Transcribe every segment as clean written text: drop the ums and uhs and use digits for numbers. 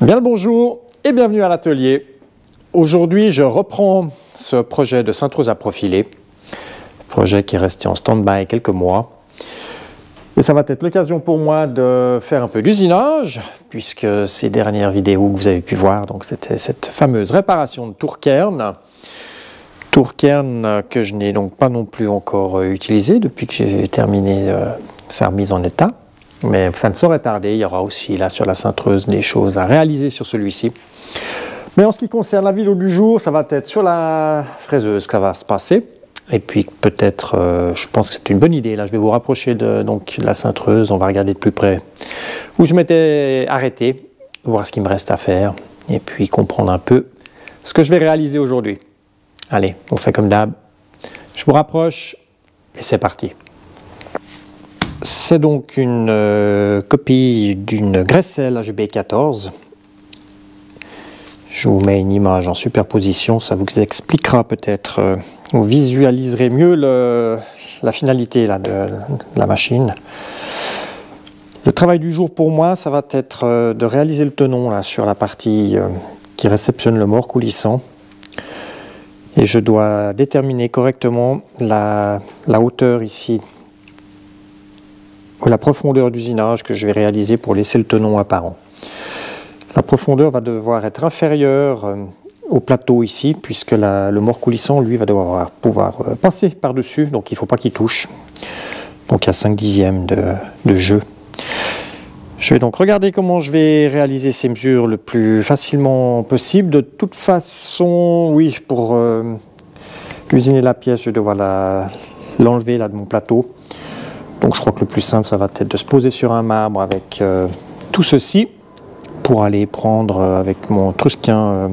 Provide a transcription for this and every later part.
Bien le bonjour et bienvenue à l'atelier. Aujourd'hui, je reprends ce projet de cintreuse à profiler, projet qui est resté en stand-by quelques mois. Et ça va être l'occasion pour moi de faire un peu d'usinage, puisque ces dernières vidéos que vous avez pu voir, donc c'était cette fameuse réparation de tourquerne. Tourquerne que je n'ai donc pas non plus encore utilisée depuis que j'ai terminé sa remise en état. Mais ça ne saurait tarder, il y aura aussi là sur la cintreuse des choses à réaliser sur celui-ci. Mais en ce qui concerne la vidéo du jour, ça va être sur la fraiseuse que ça va se passer. Et puis peut-être, je pense que c'est une bonne idée, là je vais vous rapprocher de la cintreuse, on va regarder de plus près où je m'étais arrêté, voir ce qu'il me reste à faire, et puis comprendre un peu ce que je vais réaliser aujourd'hui. Allez, on fait comme d'hab, je vous rapproche, et c'est parti. C'est donc une copie d'une Gressel HB14. Je vous mets une image en superposition, ça vous expliquera peut-être, vous visualiserez mieux la finalité là, de la machine. Le travail du jour pour moi, ça va être de réaliser le tenon là, sur la partie qui réceptionne le mort coulissant. Et je dois déterminer correctement la hauteur ici, ou la profondeur d'usinage que je vais réaliser pour laisser le tenon apparent. La profondeur va devoir être inférieure au plateau ici, puisque le mort coulissant, lui, va devoir pouvoir passer par-dessus, donc il ne faut pas qu'il touche. Donc il y a 5/10 de jeu. Je vais donc regarder comment je vais réaliser ces mesures le plus facilement possible. De toute façon, oui, pour usiner la pièce, je vais devoir l'enlever là de mon plateau. Donc je crois que le plus simple, ça va être de se poser sur un marbre avec tout ceci pour aller prendre avec mon trusquin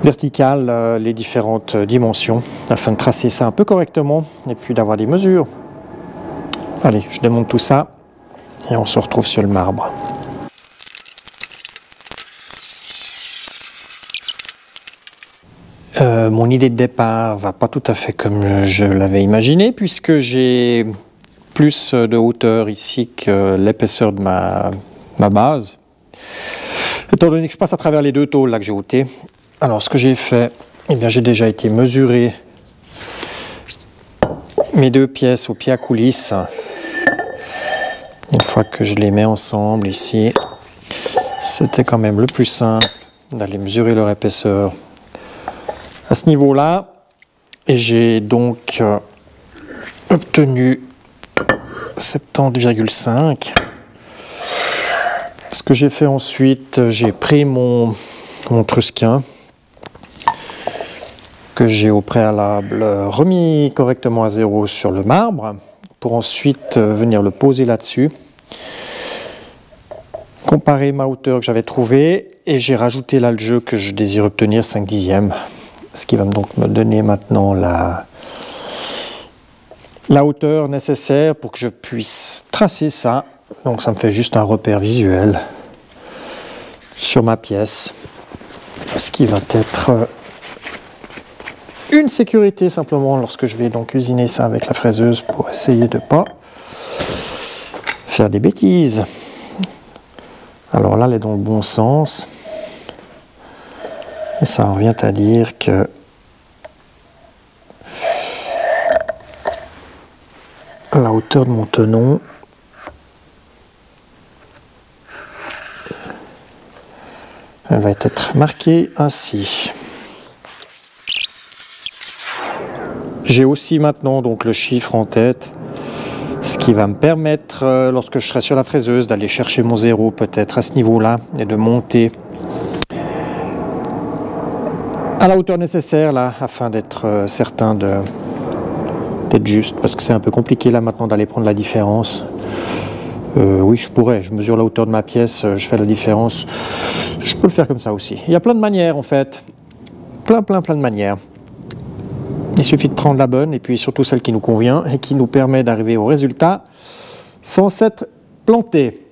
vertical les différentes dimensions afin de tracer ça un peu correctement et puis d'avoir des mesures. Allez, je démonte tout ça et on se retrouve sur le marbre. Mon idée de départ va pas tout à fait comme je l'avais imaginé, puisque j'ai plus de hauteur ici que l'épaisseur de ma base. Étant donné que je passe à travers les deux tôles là que j'ai ôté, alors ce que j'ai fait, eh bien j'ai déjà été mesurer mes deux pièces au pied à coulisse. Une fois que je les mets ensemble ici, c'était quand même le plus simple d'aller mesurer leur épaisseur à ce niveau-là, et j'ai donc obtenu 70,5. Ce que j'ai fait ensuite, j'ai pris mon trusquin que j'ai au préalable remis correctement à zéro sur le marbre pour ensuite venir le poser là-dessus, comparer ma hauteur que j'avais trouvée, et j'ai rajouté là le jeu que je désire obtenir, 5/10. Ce qui va donc me donner maintenant la hauteur nécessaire pour que je puisse tracer ça. Donc ça me fait juste un repère visuel sur ma pièce. Ce qui va être une sécurité simplement lorsque je vais donc usiner ça avec la fraiseuse pour essayer de ne pas faire des bêtises. Alors là, elle est dans le bon sens. Et ça revient à dire que la hauteur de mon tenon elle va être marquée ainsi. J'ai aussi maintenant donc le chiffre en tête, ce qui va me permettre, lorsque je serai sur la fraiseuse, d'aller chercher mon zéro peut-être à ce niveau-là et de monter à la hauteur nécessaire là, afin d'être certain d'être juste, parce que c'est un peu compliqué là maintenant d'aller prendre la différence. Oui, je mesure la hauteur de ma pièce, je fais la différence. Je peux le faire comme ça aussi. Il y a plein de manières en fait, plein de manières. Il suffit de prendre la bonne et puis surtout celle qui nous convient et qui nous permet d'arriver au résultat sans s'être planté.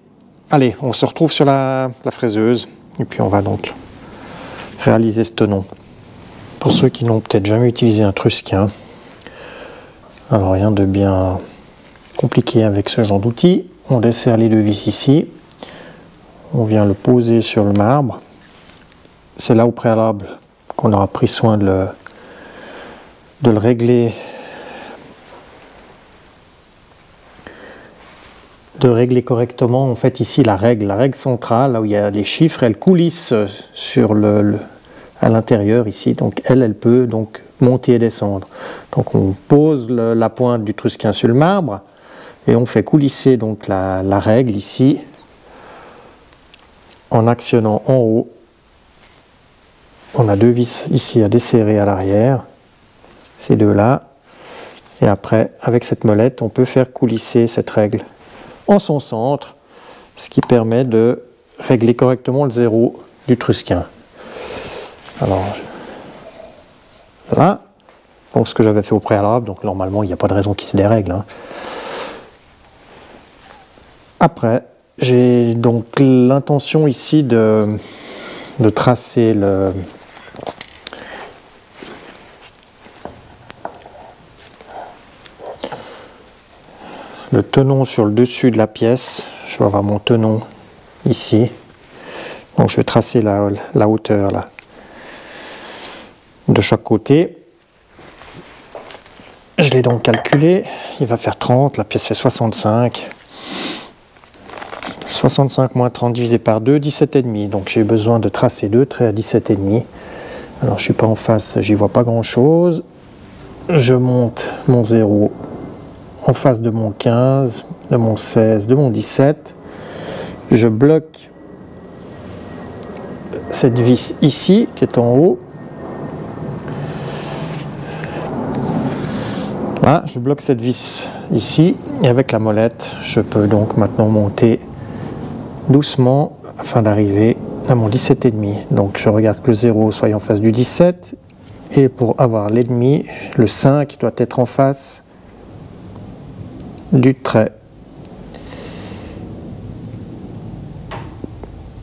Allez, on se retrouve sur la fraiseuse et puis on va donc réaliser ce tenon. Pour ceux qui n'ont peut-être jamais utilisé un trusquin, alors rien de bien compliqué avec ce genre d'outil. On desserre les deux vis ici, on vient le poser sur le marbre. C'est là au préalable qu'on aura pris soin de le régler, correctement. En fait ici la règle centrale, là où il y a les chiffres, elle coulisse sur à l'intérieur ici, donc elle peut donc monter et descendre. Donc on pose la pointe du trusquin sur le marbre et on fait coulisser donc la règle ici en actionnant en haut. On a deux vis ici à desserrer à l'arrière, ces deux-là, et après, avec cette molette, on peut faire coulisser cette règle en son centre, ce qui permet de régler correctement le zéro du trusquin. Alors, voilà, donc ce que j'avais fait au préalable, donc normalement, il n'y a pas de raison qu'il se dérègle, hein. Après, j'ai donc l'intention ici de tracer le tenon sur le dessus de la pièce. Je vais avoir mon tenon ici. Donc je vais tracer la hauteur là de chaque côté. Je l'ai donc calculé. Il va faire 30. La pièce fait 65. 65 moins 30 divisé par 2, 17,5. Donc j'ai besoin de tracer deux traits à 17,5. Alors je ne suis pas en face, j'y vois pas grand chose. Je monte mon 0 en face de mon 15, de mon 16, de mon 17. Je bloque cette vis ici, qui est en haut. Là, je bloque cette vis ici, et avec la molette, je peux donc maintenant monter doucement, afin d'arriver à mon 17,5. Donc je regarde que le 0 soit en face du 17, et pour avoir l'ennemi, le 5 doit être en face du trait.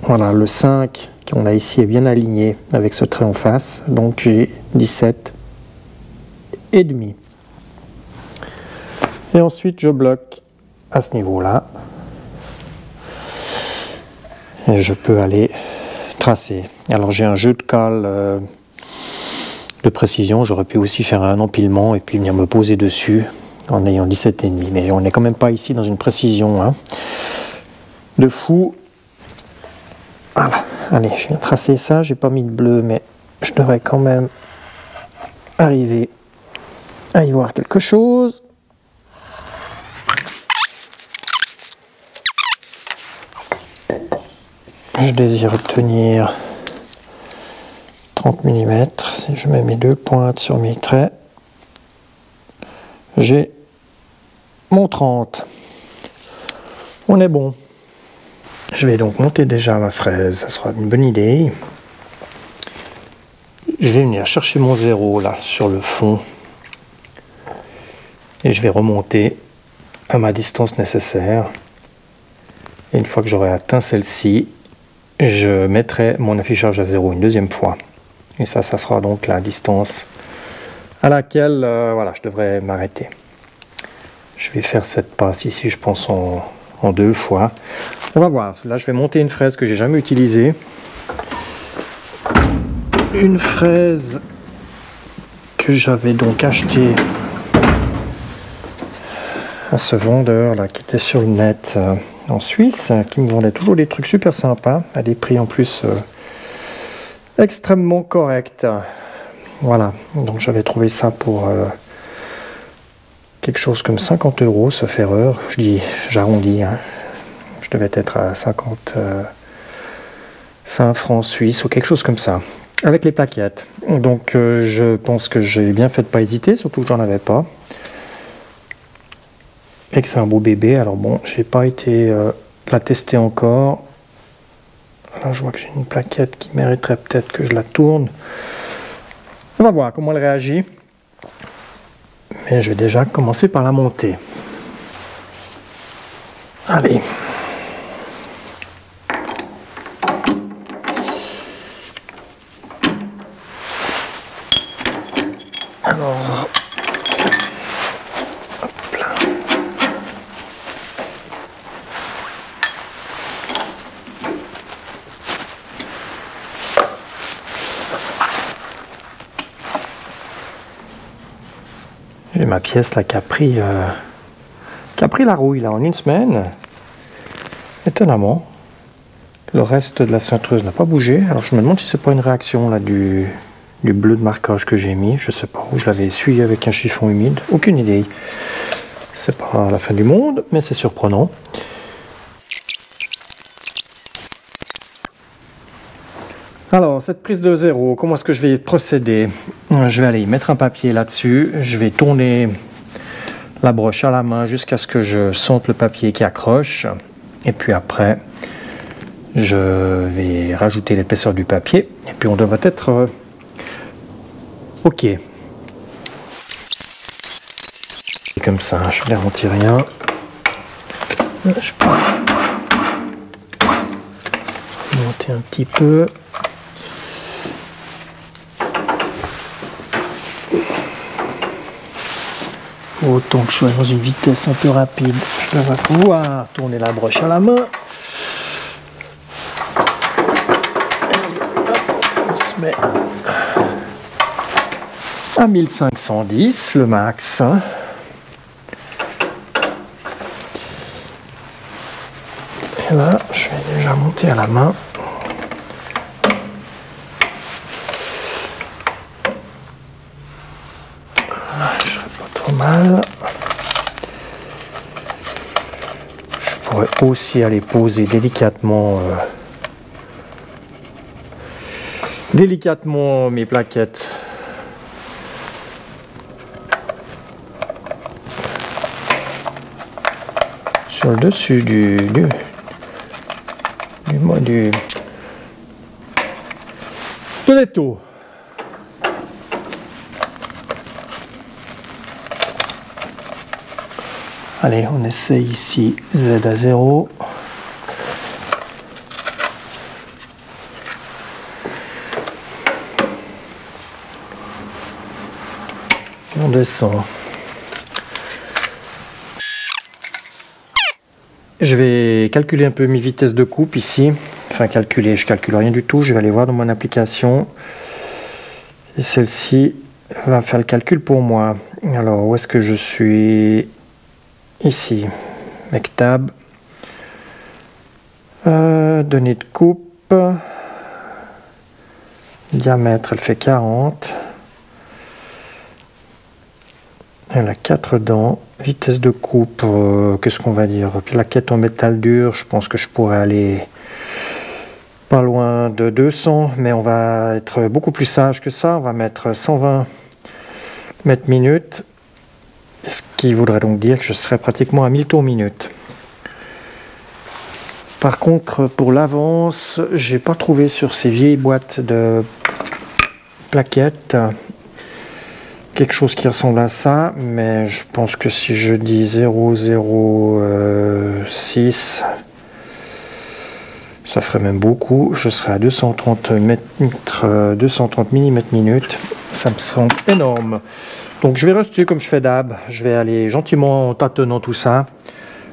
Voilà, le 5 qu'on a ici est bien aligné avec ce trait en face, donc j'ai 17 et demi. Et ensuite je bloque à ce niveau-là. Et je peux aller tracer. Alors j'ai un jeu de cale de précision, j'aurais pu aussi faire un empilement et puis venir me poser dessus en ayant 17,5, mais on n'est quand même pas ici dans une précision hein, de fou. Voilà, allez, je viens tracer ça, j'ai pas mis de bleu, mais je devrais quand même arriver à y voir quelque chose. Je désire obtenir 30 mm, si je mets mes deux pointes sur mes traits, j'ai mon 30. On est bon. Je vais donc monter déjà ma fraise, ça sera une bonne idée. Je vais venir chercher mon 0 là sur le fond et je vais remonter à ma distance nécessaire. Et une fois que j'aurai atteint celle-ci, je mettrai mon affichage à 0 une deuxième fois. Et ça sera donc la distance à laquelle voilà, je devrais m'arrêter. Je vais faire cette passe ici, je pense, en deux fois. On va voir. Là, je vais monter une fraise que j'ai jamais utilisée. Une fraise que j'avais donc achetée à ce vendeur là qui était sur le net en Suisse, qui me vendait toujours des trucs super sympas à des prix en plus extrêmement corrects. Voilà, donc j'avais trouvé ça pour quelque chose comme 50 €, sauf erreur. Je dis, j'arrondis, hein. Je devais être à 55 francs suisses ou quelque chose comme ça, avec les plaquettes. Donc je pense que j'ai bien fait de pas hésiter, surtout que j'en avais pas. Et que c'est un beau bébé. Alors bon, j'ai pas été la tester encore. Là, je vois que j'ai une plaquette qui mériterait peut-être que je la tourne. On va voir comment elle réagit. Mais je vais déjà commencer par la monter. Allez. Alors, hop là. J'ai ma pièce là qui a pris la rouille là en une semaine. Étonnamment. Le reste de la cintreuse n'a pas bougé. Alors je me demande si c'est pas une réaction là du bleu de marquage que j'ai mis. Je sais pas où je l'avais essuyé avec un chiffon humide. Aucune idée. C'est pas la fin du monde, mais c'est surprenant. Alors, cette prise de zéro, comment est-ce que je vais procéder? Je vais aller mettre un papier là-dessus. Je vais tourner la broche à la main jusqu'à ce que je sente le papier qui accroche. Et puis après, je vais rajouter l'épaisseur du papier. Et puis on devrait être OK. Et comme ça, je ne garantis rien. Je peux monter un petit peu. Autant que je sois dans une vitesse un peu rapide, je devrais pouvoir tourner la broche à la main. On se met à 1510, le max. Et là, je vais déjà monter à la main. Mal. Je pourrais aussi aller poser délicatement mes plaquettes sur le dessus de l'étau. Allez, on essaye ici Z à 0. On descend. Je vais calculer un peu mes vitesses de coupe ici. Enfin, calculer, je calcule rien du tout. Je vais aller voir dans mon application. Et celle-ci va faire le calcul pour moi. Alors, où est-ce que je suis? Ici, Mectab, données de coupe, diamètre, elle fait 40, elle a 4 dents, vitesse de coupe, qu'est-ce qu'on va dire, plaquette en métal dur, je pense que je pourrais aller pas loin de 200, mais on va être beaucoup plus sage que ça, on va mettre 120 mètres minutes. Ce qui voudrait donc dire que je serais pratiquement à 1000 tours minute. Par contre, pour l'avance, j'ai pas trouvé sur ces vieilles boîtes de plaquettes quelque chose qui ressemble à ça, mais je pense que si je dis 0,06, ça ferait même beaucoup. Je serais à 230 mm minute. Ça me semble énorme. Donc je vais rester comme je fais d'hab, je vais aller gentiment en tâtonnant tout ça,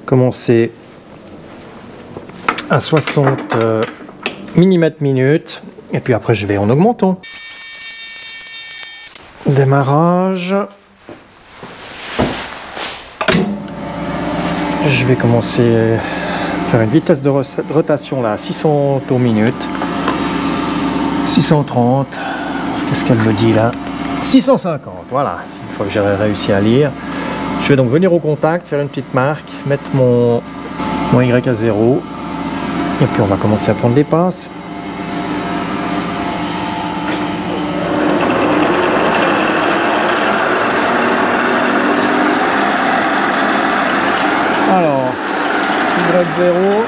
commencer à 60 mm minute, et puis après je vais en augmentant. Démarrage. Je vais commencer à faire une vitesse de rotation là à 600 tours minute, 630, qu'est-ce qu'elle me dit là? 650, voilà, une fois que j'ai réussi à lire. Je vais donc venir au contact, faire une petite marque, mettre mon Y à 0, et puis on va commencer à prendre des passes. Alors, Y0.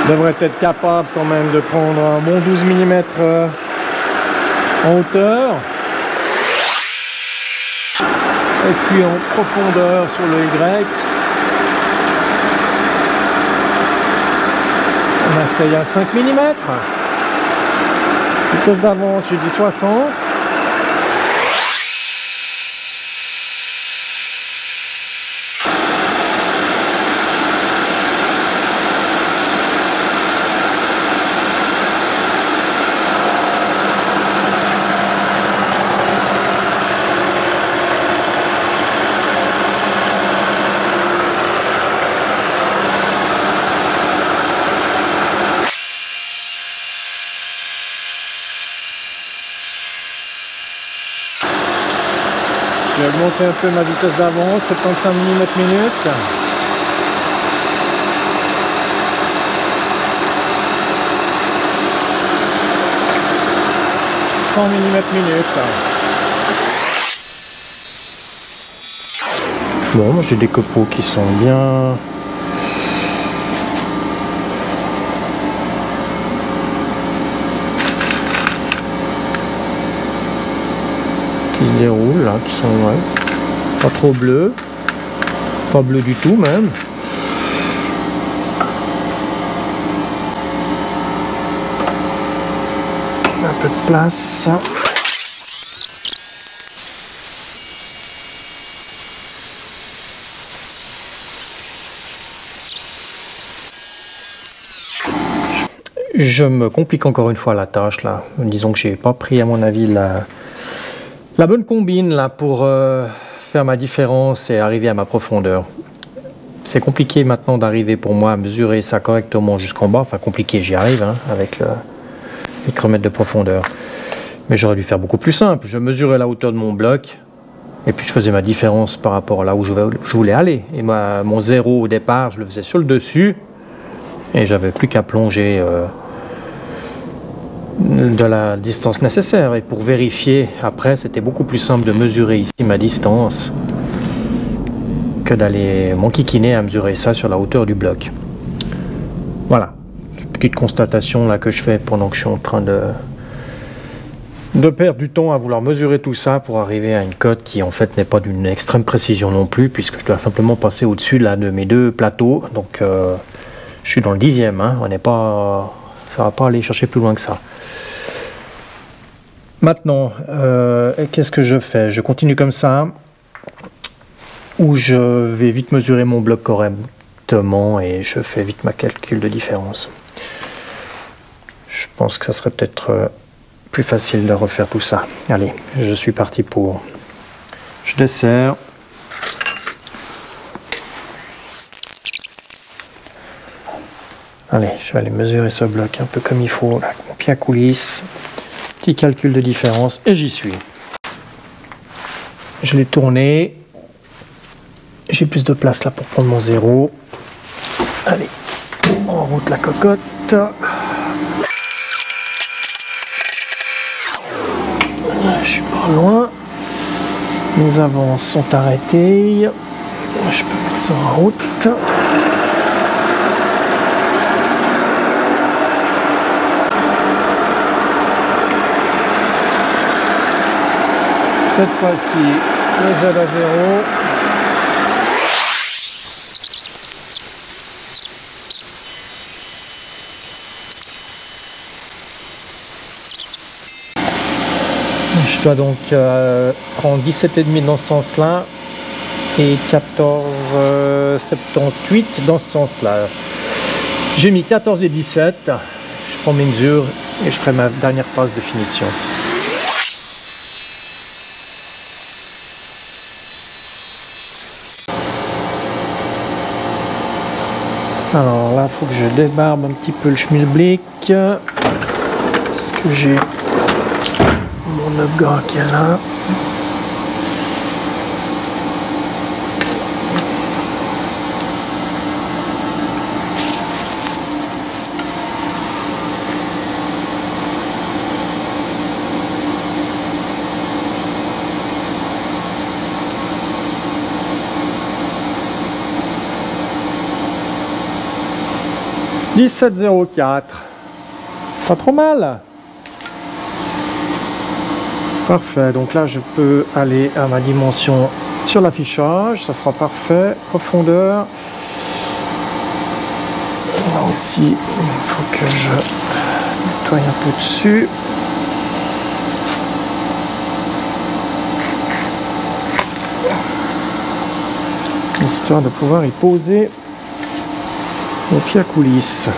Devrait être capable quand même de prendre un bon 12 mm en hauteur et puis en profondeur sur le Y. On essaye à 5 mm. Vitesse d'avance, j'ai dit 60. monter un peu ma vitesse d'avance, 75 mm minute. Mm. Bon, moi j'ai des copeaux qui sont bien. Qui se déroulent là, qui sont pas trop bleus, pas bleu du tout même. Un peu de place. Je me complique encore une fois la tâche là. Disons que j'ai pas pris à mon avis la bonne combine là pour faire ma différence et arriver à ma profondeur. C'est compliqué maintenant d'arriver pour moi à mesurer ça correctement jusqu'en bas. Enfin compliqué, j'y arrive hein, avec le micromètre de profondeur. Mais j'aurais dû faire beaucoup plus simple. Je mesurais la hauteur de mon bloc et puis je faisais ma différence par rapport à là où je voulais aller. Et mon zéro au départ, je le faisais sur le dessus et j'avais plus qu'à plonger de la distance nécessaire. Et pour vérifier après, c'était beaucoup plus simple de mesurer ici ma distance que d'aller m'enquiquiner à mesurer ça sur la hauteur du bloc. Voilà, petite constatation là que je fais pendant que je suis en train de perdre du temps à vouloir mesurer tout ça pour arriver à une cote qui en fait n'est pas d'une extrême précision non plus, puisque je dois simplement passer au-dessus là de mes deux plateaux. Donc je suis dans le 10e, hein. On n'est pas, ça va pas aller chercher plus loin que ça. Maintenant, qu'est-ce que je fais? Je continue comme ça, où je vais vite mesurer mon bloc correctement et je fais vite ma calcul de différence. Je pense que ça serait peut-être plus facile de refaire tout ça. Allez, je suis parti pour. Je desserre. Allez, je vais aller mesurer ce bloc un peu comme il faut, là, avec mon pied à coulisse. Petit calcul de différence et j'y suis. Je l'ai tourné. J'ai plus de place là pour prendre mon zéro. Allez, en route la cocotte. Je suis pas loin. Mes avances sont arrêtées. Je peux mettre ça en route. Cette fois-ci, le Z à 0. Je dois donc prendre 17,5 dans ce sens-là et 14,78 dans ce sens-là. J'ai mis 14 et 17. Je prends mes mesures et je ferai ma dernière passe de finition. Alors là, il faut que je débarbe un petit peu le schmilblick. Parce que j'ai mon upgrade qui est là. « 17,04 ». Pas trop mal. Parfait, donc là je peux aller à ma dimension sur l'affichage, ça sera parfait. Profondeur. Là aussi, il faut que je nettoie un peu dessus. Histoire de pouvoir y poser mon pied à coulisse. «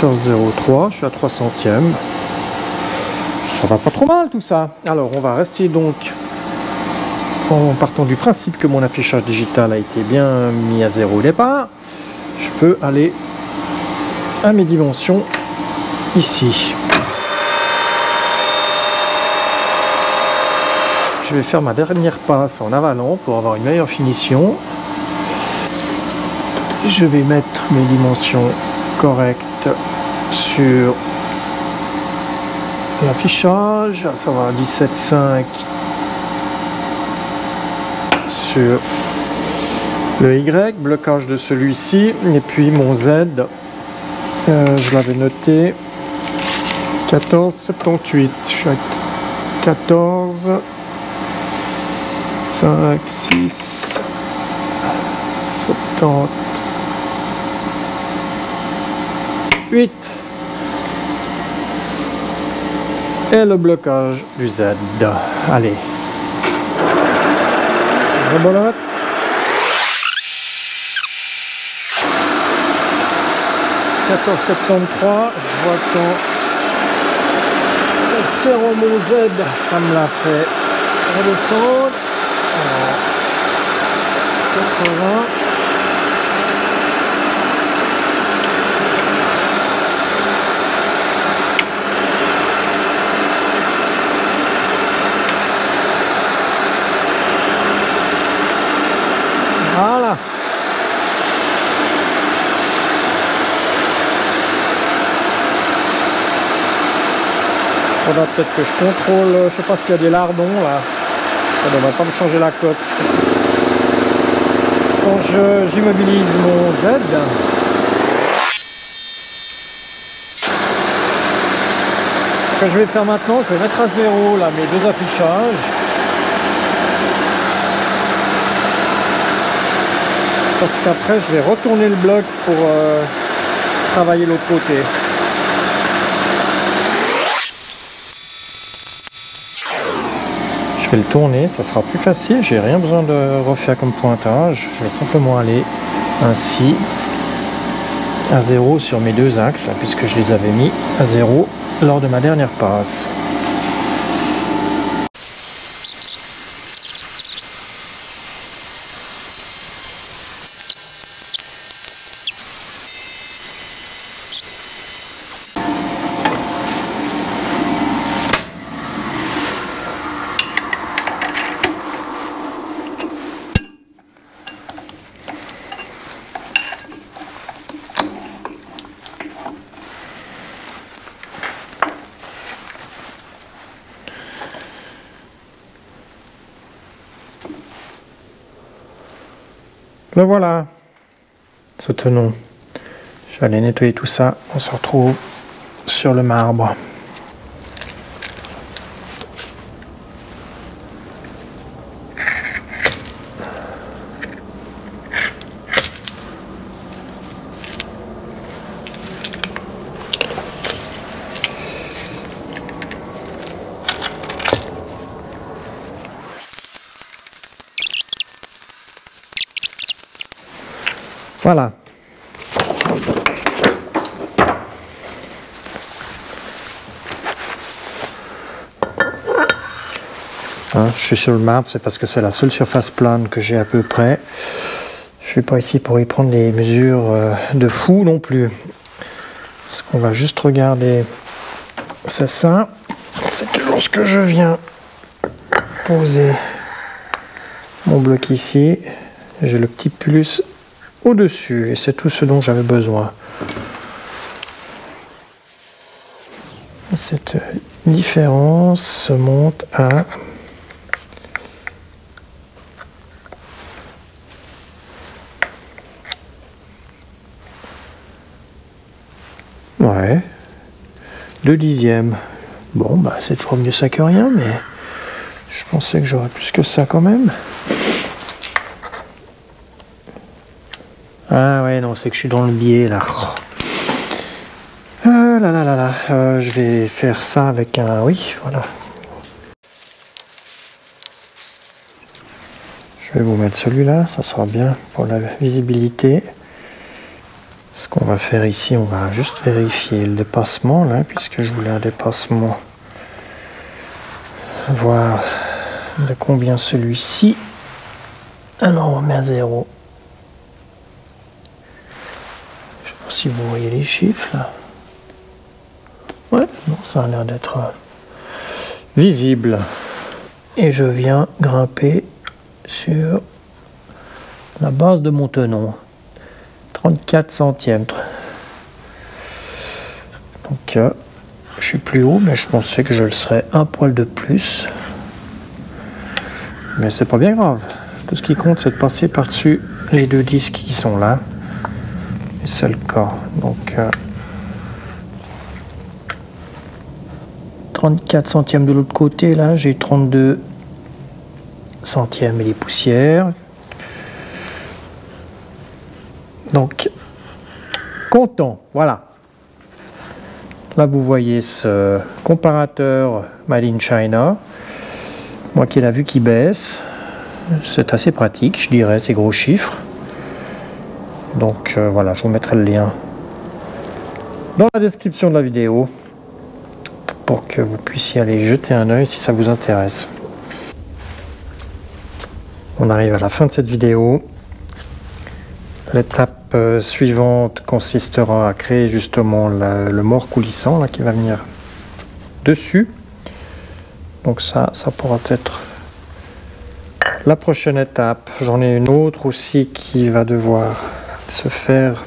14,03 », je suis à 3 centièmes. Ça va pas trop mal tout ça. Alors on va rester donc en partant du principe que mon affichage digital a été bien mis à 0 au départ. Je peux aller à mes dimensions ici. Je vais faire ma dernière passe en avalant pour avoir une meilleure finition. Je vais mettre mes dimensions correctes sur l'affichage, à savoir 17,5 sur le Y, blocage de celui-ci, et puis mon Z, je l'avais noté 14,78. Je suis à 14, 5, 6, 70. 8 et le blocage du Z. Allez, rebolote. 14,73. Je vois qu'en serrant mon Z, ça me l'a fait redescendre. Alors, 80. Voilà. Faudra peut-être que je contrôle, je sais pas s'il y a des lardons là. Ça devrait pas me changer la cote. Quand j'immobilise mon Z, ce que je vais faire maintenant, je vais mettre à zéro là mes deux affichages. Parce qu'après je vais retourner le bloc pour travailler l'autre côté. Je vais le tourner, ça sera plus facile, j'ai rien besoin de refaire comme pointage. Je vais simplement aller ainsi à 0 sur mes deux axes, là, puisque je les avais mis à 0 lors de ma dernière passe. Le voilà, ce tenon. Je vais aller nettoyer tout ça, on se retrouve sur le marbre. Voilà. Hein, je suis sur le marbre, c'est parce que c'est la seule surface plane que j'ai à peu près. Je suis pas ici pour y prendre des mesures de fou non plus. Ce qu'on va juste regarder, c'est ça. C'est que lorsque je viens poser mon bloc ici, j'ai le petit plus au-dessus, et c'est tout ce dont j'avais besoin. Cette différence se monte à ouais, 2 dixièmes. Bon, bah c'est toujours mieux ça que rien, mais je pensais que j'aurais plus que ça quand même. Ah ouais, non, c'est que je suis dans le biais là. Ah là là là là, je vais faire ça avec un... Oui, voilà. Je vais vous mettre celui-là, ça sera bien pour la visibilité. Ce qu'on va faire ici, on va juste vérifier le dépassement là, puisque je voulais un dépassement. Voir de combien celui-ci. Alors on met à 0. si vous voyez les chiffres là. Ouais, non, ça a l'air d'être visible. Et je viens grimper sur la base de mon tenon. 34 centièmes. Donc je suis plus haut, mais je pensais que je le serais un poil de plus. Mais c'est pas bien grave. Tout ce qui compte, c'est de passer par-dessus les deux disques qui sont là. Et c'est le cas. Donc 34 centièmes de l'autre côté, là, j'ai 32 centièmes et les poussières. Donc, content, voilà. Là, vous voyez ce comparateur Made in China. Moi qui ai la vue qui baisse. C'est assez pratique, je dirais, ces gros chiffres. Donc, voilà, je vous mettrai le lien dans la description de la vidéo pour que vous puissiez aller jeter un œil si ça vous intéresse. On arrive à la fin de cette vidéo. L'étape suivante consistera à créer justement le mort coulissant là, qui va venir dessus. Donc ça pourra être la prochaine étape. J'en ai une autre aussi qui va devoir se faire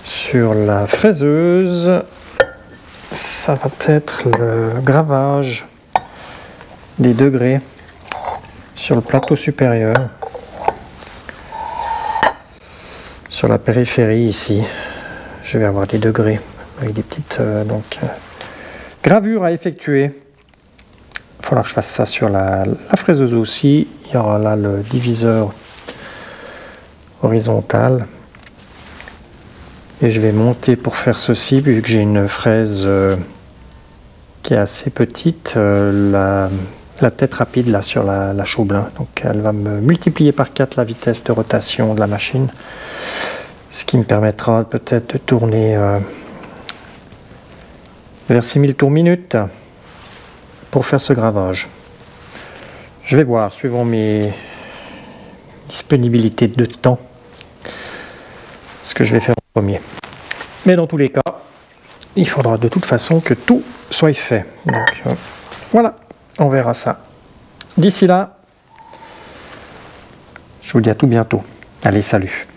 sur la fraiseuse. Ça va être le gravage des degrés sur le plateau supérieur. Sur la périphérie ici, je vais avoir des degrés avec des petites gravures à effectuer. Il faudra que je fasse ça sur la fraiseuse aussi. Il y aura là le diviseur horizontal. Et je vais monter pour faire ceci, vu que j'ai une fraise qui est assez petite, la tête rapide là sur la Chaublin. Donc elle va me multiplier par 4 la vitesse de rotation de la machine. Ce qui me permettra peut-être de tourner vers 6000 tours minute pour faire ce gravage. Je vais voir, suivant mes disponibilités de temps, ce que je vais faire en premier. Mais dans tous les cas, il faudra de toute façon que tout soit fait. Donc voilà, on verra ça. D'ici là, je vous dis à tout bientôt. Allez, salut!